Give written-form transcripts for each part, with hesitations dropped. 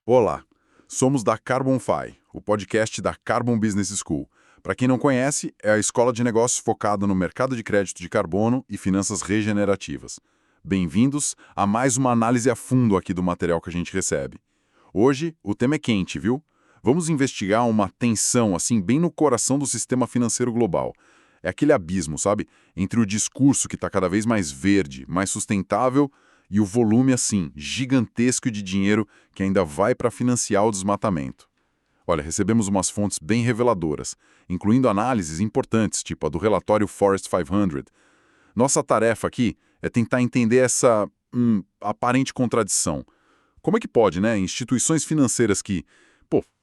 Olá, somos da CarbonFi, o podcast da Carbon Business School. Para quem não conhece, é a escola de negócios focada no mercado de crédito de carbono e finanças regenerativas. Bem-vindos a mais uma análise a fundo aqui do material que a gente recebe. Hoje, o tema é quente, viu? Vamos investigar uma tensão, assim, bem no coração do sistema financeiro global. É aquele abismo, sabe? Entre o discurso que está cada vez mais verde, mais sustentável, e o volume, assim, gigantesco de dinheiro que ainda vai para financiar o desmatamento. Olha, recebemos umas fontes bem reveladoras, incluindo análises importantes, tipo a do relatório Forest 500. Nossa tarefa aqui é tentar entender essa aparente contradição. Como é que pode, né, instituições financeiras que,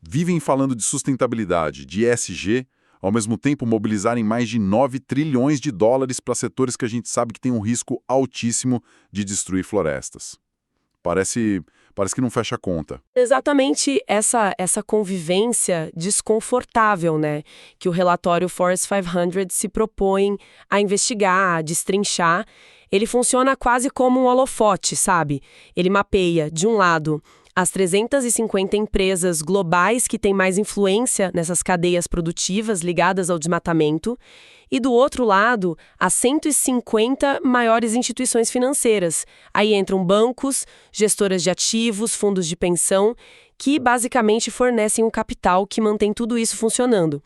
vivem falando de sustentabilidade, de ESG, ao mesmo tempo mobilizarem mais de 9 trilhões de dólares para setores que a gente sabe que tem um risco altíssimo de destruir florestas? Parece que não fecha a conta. Exatamente essa convivência desconfortável, né, que o relatório Forest 500 se propõe a investigar, a destrinchar. Ele funciona quase como um holofote, sabe? Ele mapeia, de um lado, as 350 empresas globais que têm mais influência nessas cadeias produtivas ligadas ao desmatamento, e do outro lado, as 150 maiores instituições financeiras. Aí entram bancos, gestoras de ativos, fundos de pensão, que basicamente fornecem o capital que mantém tudo isso funcionando.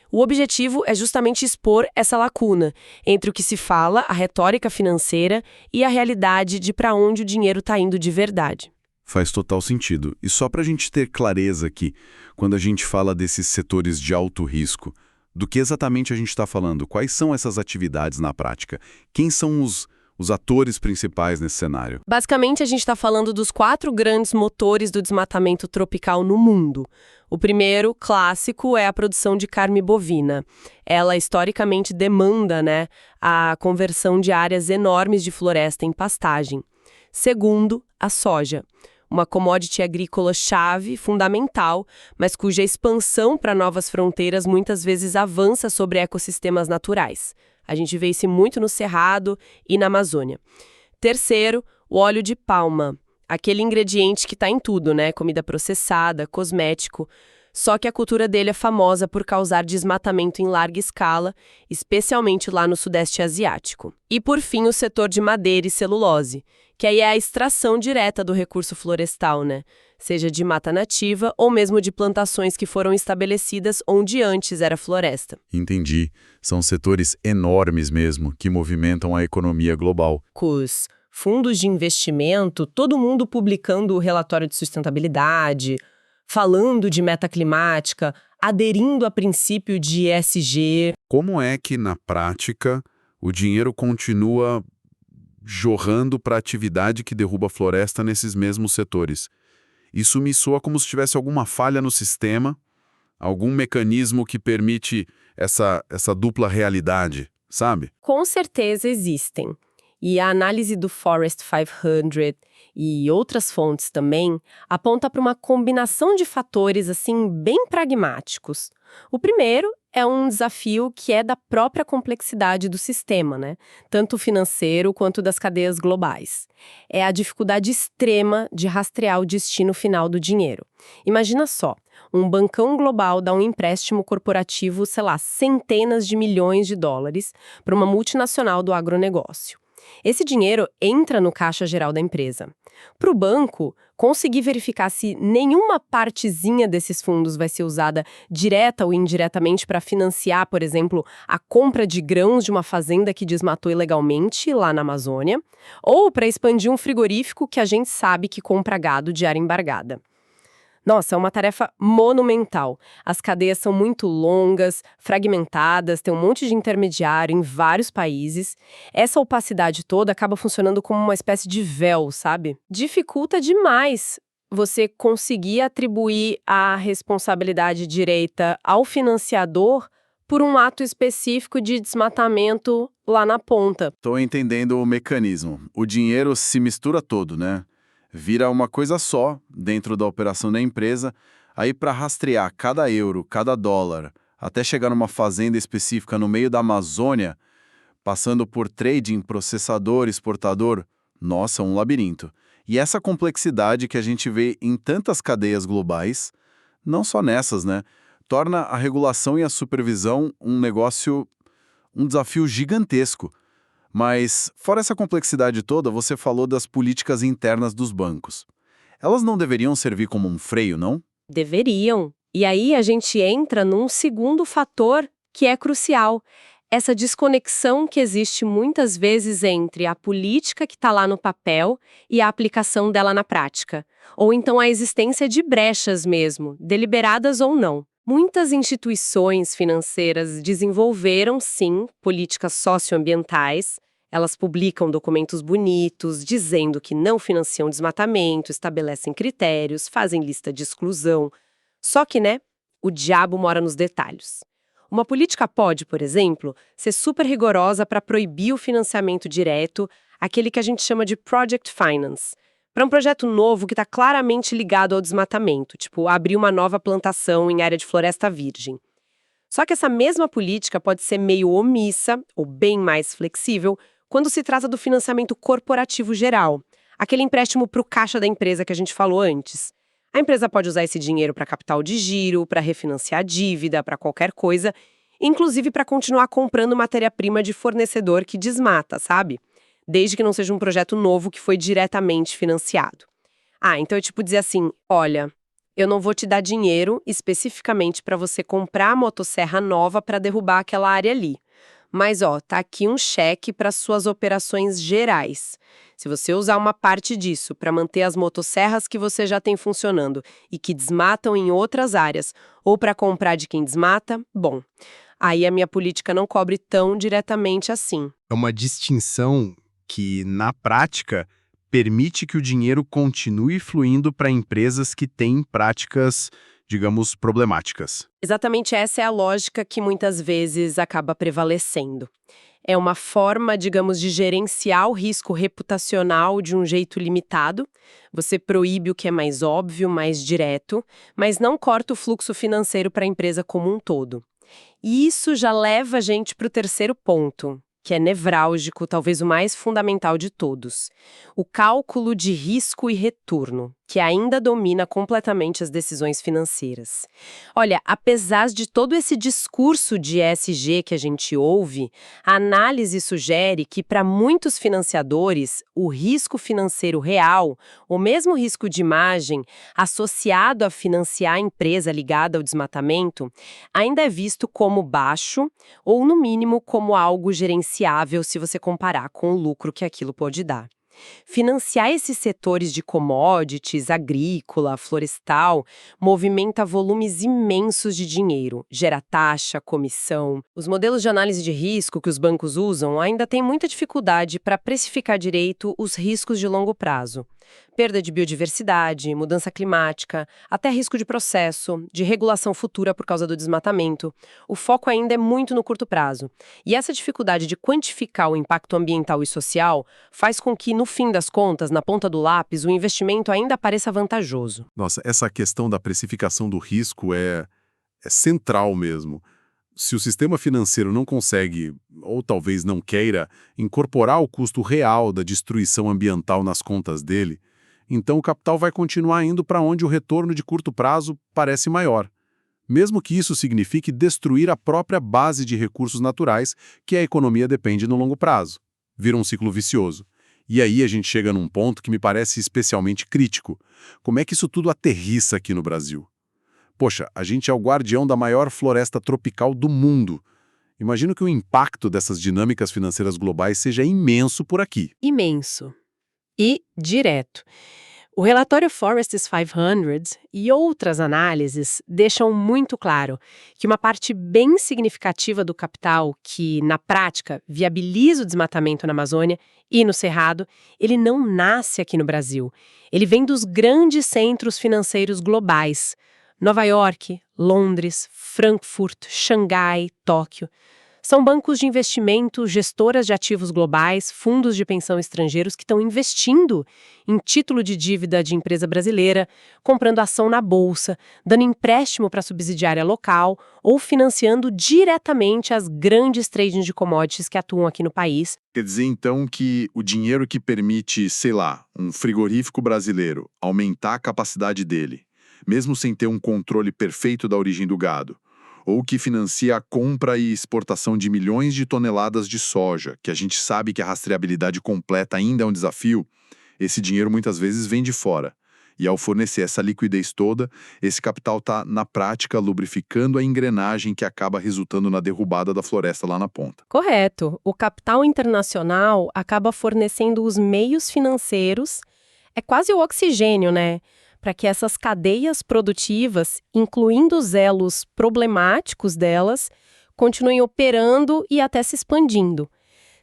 O objetivo é justamente expor essa lacuna entre o que se fala, a retórica financeira, e a realidade de para onde o dinheiro está indo de verdade. Faz total sentido. E só para a gente ter clareza aqui, quando a gente fala desses setores de alto risco, do que exatamente a gente está falando? Quais são essas atividades na prática? Quem são os atores principais nesse cenário? Basicamente, a gente está falando dos 4 grandes motores do desmatamento tropical no mundo. O primeiro, clássico, é a produção de carne bovina. Ela, historicamente, demanda, a conversão de áreas enormes de floresta em pastagem. Segundo, a soja. Uma commodity agrícola chave, fundamental, mas cuja expansão para novas fronteiras muitas vezes avança sobre ecossistemas naturais. A gente vê isso muito no Cerrado e na Amazônia. Terceiro, o óleo de palma, aquele ingrediente que está em tudo, comida processada, cosmético. Só que a cultura dele é famosa por causar desmatamento em larga escala, especialmente lá no Sudeste Asiático. E, por fim, o setor de madeira e celulose, que aí é a extração direta do recurso florestal, seja de mata nativa ou mesmo de plantações que foram estabelecidas onde antes era floresta. Entendi. São setores enormes mesmo, que movimentam a economia global. Os fundos de investimento, todo mundo publicando o relatório de sustentabilidade, falando de meta climática, aderindo a princípio de ESG. Como é que, na prática, o dinheiro continua jorrando para atividade que derruba a floresta nesses mesmos setores? Isso me soa como se tivesse alguma falha no sistema, algum mecanismo que permite essa dupla realidade, sabe? Com certeza existem. E a análise do Forest 500 e outras fontes também aponta para uma combinação de fatores assim bem pragmáticos. O primeiro é um desafio que é da própria complexidade do sistema, tanto financeiro quanto das cadeias globais. É a dificuldade extrema de rastrear o destino final do dinheiro. Imagina só, um bancão global dá um empréstimo corporativo, centenas de milhões de dólares para uma multinacional do agronegócio. Esse dinheiro entra no caixa geral da empresa. Para o banco, conseguir verificar se nenhuma partezinha desses fundos vai ser usada direta ou indiretamente para financiar, por exemplo, a compra de grãos de uma fazenda que desmatou ilegalmente lá na Amazônia, ou para expandir um frigorífico que a gente sabe que compra gado de área embargada. Nossa, é uma tarefa monumental. As cadeias são muito longas, fragmentadas, tem um monte de intermediário em vários países. Essa opacidade toda acaba funcionando como uma espécie de véu, sabe? Dificulta demais você conseguir atribuir a responsabilidade direita ao financiador por um ato específico de desmatamento lá na ponta. Estou entendendo o mecanismo. O dinheiro se mistura todo, vira uma coisa só dentro da operação da empresa, aí para rastrear cada euro, cada dólar, até chegar numa fazenda específica no meio da Amazônia, passando por trading, processador, exportador, nossa, um labirinto. E essa complexidade que a gente vê em tantas cadeias globais, não só nessas, né, torna a regulação e a supervisão um desafio gigantesco. Mas, fora essa complexidade toda, você falou das políticas internas dos bancos. Elas não deveriam servir como um freio, não? Deveriam. E aí a gente entra num segundo fator que é crucial. Essa desconexão que existe muitas vezes entre a política que está lá no papel e a aplicação dela na prática. Ou então a existência de brechas mesmo, deliberadas ou não. Muitas instituições financeiras desenvolveram, sim, políticas socioambientais. Elas publicam documentos bonitos, dizendo que não financiam desmatamento, estabelecem critérios, fazem lista de exclusão. Só que, né, o diabo mora nos detalhes. Uma política pode, por exemplo, ser super rigorosa para proibir o financiamento direto, aquele que a gente chama de project finance, para um projeto novo que está claramente ligado ao desmatamento, tipo abrir uma nova plantação em área de floresta virgem. Só que essa mesma política pode ser meio omissa, ou bem mais flexível, quando se trata do financiamento corporativo geral, aquele empréstimo para o caixa da empresa que a gente falou antes. A empresa pode usar esse dinheiro para capital de giro, para refinanciar a dívida, para qualquer coisa, inclusive para continuar comprando matéria-prima de fornecedor que desmata, sabe? Desde que não seja um projeto novo que foi diretamente financiado. Então é tipo dizer assim, olha, eu não vou te dar dinheiro especificamente para você comprar a motosserra nova para derrubar aquela área ali. Mas, tá aqui um cheque para suas operações gerais. Se você usar uma parte disso para manter as motosserras que você já tem funcionando e que desmatam em outras áreas, ou para comprar de quem desmata, bom, aí a minha política não cobre tão diretamente assim. É uma distinção que, na prática, permite que o dinheiro continue fluindo para empresas que têm práticas, digamos, problemáticas. Exatamente essa é a lógica que muitas vezes acaba prevalecendo. É uma forma, digamos, de gerenciar o risco reputacional de um jeito limitado. Você proíbe o que é mais óbvio, mais direto, mas não corta o fluxo financeiro para a empresa como um todo. E isso já leva a gente para o terceiro ponto, que é nevrálgico, talvez o mais fundamental de todos. O cálculo de risco e retorno, que ainda domina completamente as decisões financeiras. Olha, apesar de todo esse discurso de ESG que a gente ouve, a análise sugere que para muitos financiadores, o risco financeiro real, ou mesmo risco de imagem, associado a financiar a empresa ligada ao desmatamento, ainda é visto como baixo ou, no mínimo, como algo gerenciável se você comparar com o lucro que aquilo pode dar. Financiar esses setores de commodities, agrícola, florestal, movimenta volumes imensos de dinheiro, gera taxa, comissão. Os modelos de análise de risco que os bancos usam ainda têm muita dificuldade para precificar direito os riscos de longo prazo. Perda de biodiversidade, mudança climática, até risco de processo, de regulação futura por causa do desmatamento. O foco ainda é muito no curto prazo. E essa dificuldade de quantificar o impacto ambiental e social faz com que, no fim das contas, na ponta do lápis, o investimento ainda pareça vantajoso. Nossa, essa questão da precificação do risco é central mesmo. Se o sistema financeiro não consegue, ou talvez não queira, incorporar o custo real da destruição ambiental nas contas dele, então o capital vai continuar indo para onde o retorno de curto prazo parece maior. Mesmo que isso signifique destruir a própria base de recursos naturais que a economia depende no longo prazo. Vira um ciclo vicioso. E aí a gente chega num ponto que me parece especialmente crítico. Como é que isso tudo aterrissa aqui no Brasil? Poxa, a gente é o guardião da maior floresta tropical do mundo. Imagino que o impacto dessas dinâmicas financeiras globais seja imenso por aqui. Imenso. E direto. O relatório Forest's 500 e outras análises deixam muito claro que uma parte bem significativa do capital que, na prática, viabiliza o desmatamento na Amazônia e no Cerrado, ele não nasce aqui no Brasil. Ele vem dos grandes centros financeiros globais. Nova York, Londres, Frankfurt, Xangai, Tóquio. São bancos de investimento, gestoras de ativos globais, fundos de pensão estrangeiros que estão investindo em título de dívida de empresa brasileira, comprando ação na bolsa, dando empréstimo para subsidiária local ou financiando diretamente as grandes tradings de commodities que atuam aqui no país. Quer dizer, então, que o dinheiro que permite, sei lá, um frigorífico brasileiro aumentar a capacidade dele, mesmo sem ter um controle perfeito da origem do gado, ou que financia a compra e exportação de milhões de toneladas de soja, que a gente sabe que a rastreabilidade completa ainda é um desafio, esse dinheiro muitas vezes vem de fora. E ao fornecer essa liquidez toda, esse capital está, na prática, lubrificando a engrenagem que acaba resultando na derrubada da floresta lá na ponta. Correto. O capital internacional acaba fornecendo os meios financeiros, é quase o oxigênio, né? Para que essas cadeias produtivas, incluindo os elos problemáticos delas, continuem operando e até se expandindo.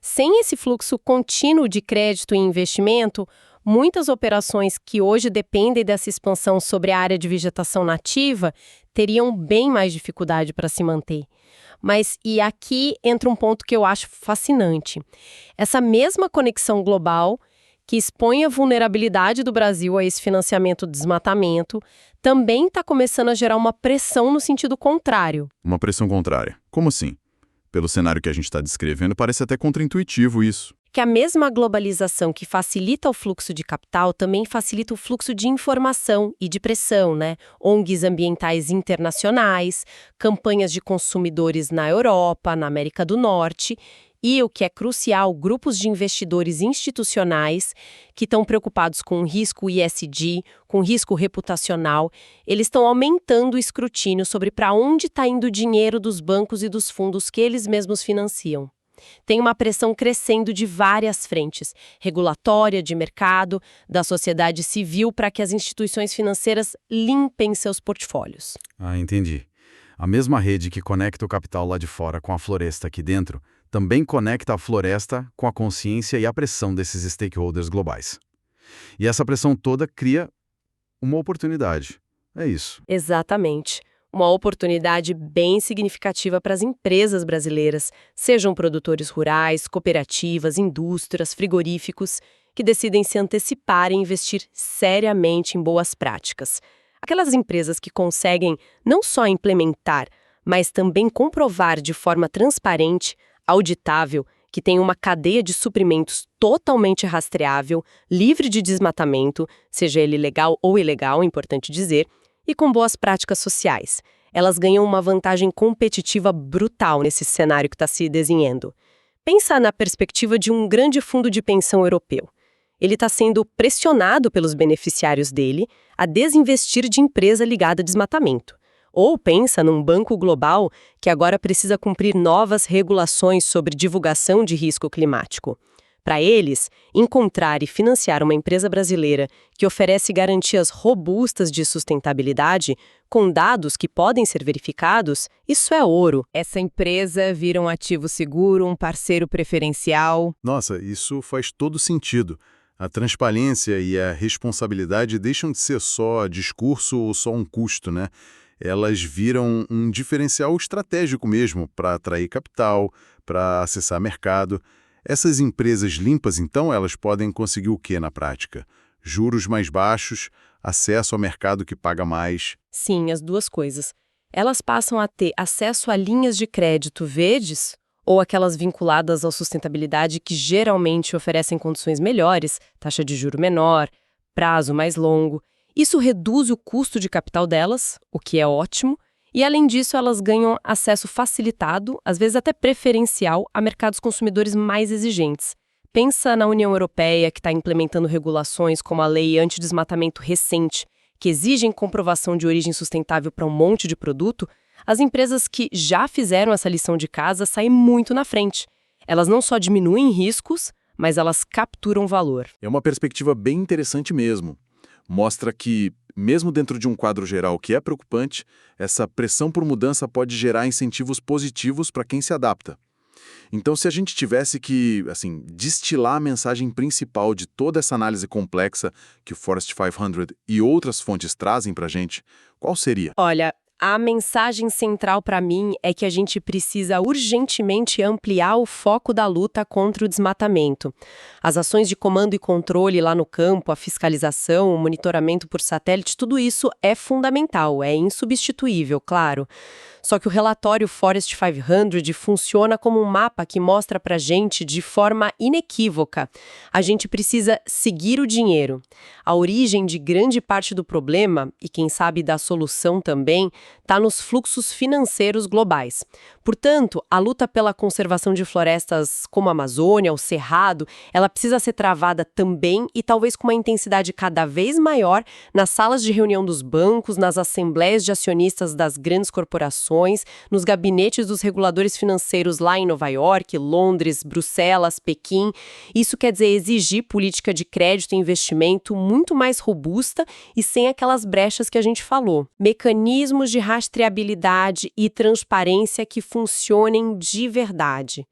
Sem esse fluxo contínuo de crédito e investimento, muitas operações que hoje dependem dessa expansão sobre a área de vegetação nativa teriam bem mais dificuldade para se manter. Mas, e aqui entra um ponto que eu acho fascinante. Essa mesma conexão global que expõe a vulnerabilidade do Brasil a esse financiamento do desmatamento, também está começando a gerar uma pressão no sentido contrário. Uma pressão contrária. Como assim? Pelo cenário que a gente está descrevendo, parece até contraintuitivo isso. Que a mesma globalização que facilita o fluxo de capital também facilita o fluxo de informação e de pressão, né? ONGs ambientais internacionais, campanhas de consumidores na Europa, na América do Norte e, o que é crucial, grupos de investidores institucionais que estão preocupados com o risco ESG, com o risco reputacional. Eles estão aumentando o escrutínio sobre para onde está indo o dinheiro dos bancos e dos fundos que eles mesmos financiam. Tem uma pressão crescendo de várias frentes, regulatória, de mercado, da sociedade civil, para que as instituições financeiras limpem seus portfólios. Ah, entendi. A mesma rede que conecta o capital lá de fora com a floresta aqui dentro, também conecta a floresta com a consciência e a pressão desses stakeholders globais. E essa pressão toda cria uma oportunidade. É isso. Exatamente. Uma oportunidade bem significativa para as empresas brasileiras, sejam produtores rurais, cooperativas, indústrias, frigoríficos, que decidem se antecipar e investir seriamente em boas práticas. Aquelas empresas que conseguem não só implementar, mas também comprovar de forma transparente, auditável, que tem uma cadeia de suprimentos totalmente rastreável, livre de desmatamento, seja ele legal ou ilegal, importante dizer, e com boas práticas sociais. Elas ganham uma vantagem competitiva brutal nesse cenário que está se desenhando. Pensa na perspectiva de um grande fundo de pensão europeu. Ele está sendo pressionado pelos beneficiários dele a desinvestir de empresa ligada a desmatamento. Ou pensa num banco global que agora precisa cumprir novas regulações sobre divulgação de risco climático. Para eles, encontrar e financiar uma empresa brasileira que oferece garantias robustas de sustentabilidade, com dados que podem ser verificados, isso é ouro. Essa empresa vira um ativo seguro, um parceiro preferencial. Nossa, isso faz todo sentido. A transparência e a responsabilidade deixam de ser só discurso ou só um custo, né? Elas viram um diferencial estratégico mesmo para atrair capital, para acessar mercado. Essas empresas limpas, então, elas podem conseguir o quê na prática? Juros mais baixos, acesso ao mercado que paga mais. Sim, as duas coisas. Elas passam a ter acesso a linhas de crédito verdes, ou aquelas vinculadas à sustentabilidade que geralmente oferecem condições melhores, taxa de juro menor, prazo mais longo. Isso reduz o custo de capital delas, o que é ótimo, e além disso elas ganham acesso facilitado, às vezes até preferencial, a mercados consumidores mais exigentes. Pensa na União Europeia, que está implementando regulações como a Lei Antidesmatamento recente, que exigem comprovação de origem sustentável para um monte de produto. As empresas que já fizeram essa lição de casa saem muito na frente. Elas não só diminuem riscos, mas elas capturam valor. É uma perspectiva bem interessante mesmo. Mostra que, mesmo dentro de um quadro geral que é preocupante, essa pressão por mudança pode gerar incentivos positivos para quem se adapta. Então, se a gente tivesse que, destilar a mensagem principal de toda essa análise complexa que o Forest 500 e outras fontes trazem para a gente, qual seria? Olha, A mensagem central para mim é que a gente precisa urgentemente ampliar o foco da luta contra o desmatamento. As ações de comando e controle lá no campo, a fiscalização, o monitoramento por satélite, tudo isso é fundamental, é insubstituível, claro. Só que o relatório Forest 500 funciona como um mapa que mostra pra gente de forma inequívoca. A gente precisa seguir o dinheiro. A origem de grande parte do problema, e quem sabe da solução também, está nos fluxos financeiros globais. Portanto, a luta pela conservação de florestas como a Amazônia, o Cerrado, ela precisa ser travada também e talvez com uma intensidade cada vez maior nas salas de reunião dos bancos, nas assembleias de acionistas das grandes corporações, nos gabinetes dos reguladores financeiros lá em Nova York, Londres, Bruxelas, Pequim. Isso quer dizer exigir política de crédito e investimento muito mais robusta e sem aquelas brechas que a gente falou. Mecanismos de rastreabilidade e transparência que funcionem de verdade.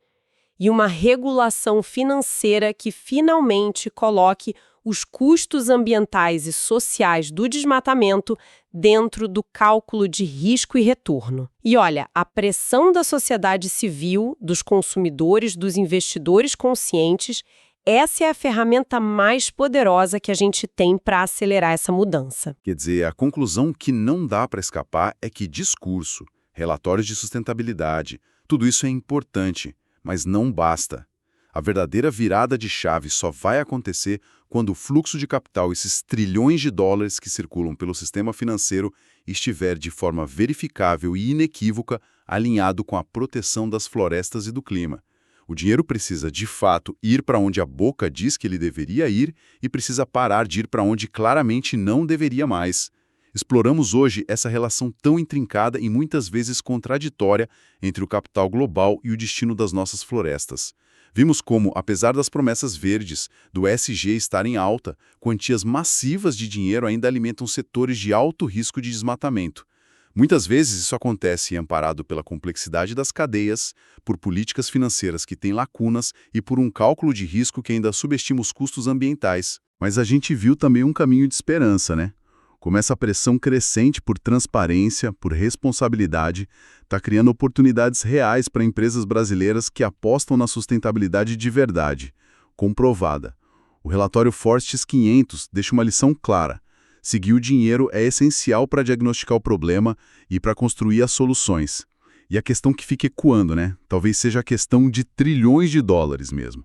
E uma regulação financeira que finalmente coloque os custos ambientais e sociais do desmatamento dentro do cálculo de risco e retorno. E olha, a pressão da sociedade civil, dos consumidores, dos investidores conscientes, essa é a ferramenta mais poderosa que a gente tem para acelerar essa mudança. Quer dizer, a conclusão que não dá para escapar é que discurso, relatórios de sustentabilidade, tudo isso é importante, mas não basta. A verdadeira virada de chave só vai acontecer quando o fluxo de capital, esses trilhões de dólares que circulam pelo sistema financeiro, estiver de forma verificável e inequívoca alinhado com a proteção das florestas e do clima. O dinheiro precisa, de fato, ir para onde a boca diz que ele deveria ir e precisa parar de ir para onde claramente não deveria mais. Exploramos hoje essa relação tão intrincada e muitas vezes contraditória entre o capital global e o destino das nossas florestas. Vimos como, apesar das promessas verdes do ESG estarem em alta, quantias massivas de dinheiro ainda alimentam setores de alto risco de desmatamento. Muitas vezes isso acontece amparado pela complexidade das cadeias, por políticas financeiras que têm lacunas e por um cálculo de risco que ainda subestima os custos ambientais. Mas a gente viu também um caminho de esperança, né? Como essa pressão crescente por transparência, por responsabilidade, está criando oportunidades reais para empresas brasileiras que apostam na sustentabilidade de verdade, comprovada. O relatório Forest 500 deixa uma lição clara. Seguir o dinheiro é essencial para diagnosticar o problema e para construir as soluções. E a questão que fica ecoando, né? Talvez seja a questão de trilhões de dólares mesmo.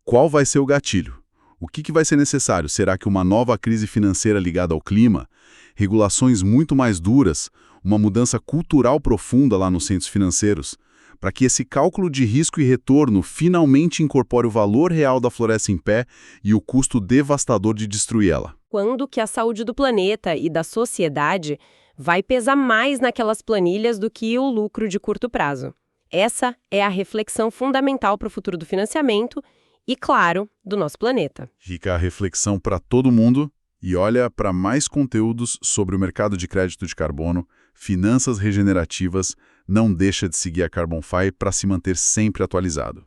Qual vai ser o gatilho? O que vai ser necessário? Será que uma nova crise financeira ligada ao clima, regulações muito mais duras, uma mudança cultural profunda lá nos centros financeiros, para que esse cálculo de risco e retorno finalmente incorpore o valor real da floresta em pé e o custo devastador de destruí-la? Quando que a saúde do planeta e da sociedade vai pesar mais naquelas planilhas do que o lucro de curto prazo? Essa é a reflexão fundamental para o futuro do financiamento e, claro, do nosso planeta. Fica a reflexão para todo mundo e olha para mais conteúdos sobre o mercado de crédito de carbono, finanças regenerativas, não deixa de seguir a Carbon Fi para se manter sempre atualizado.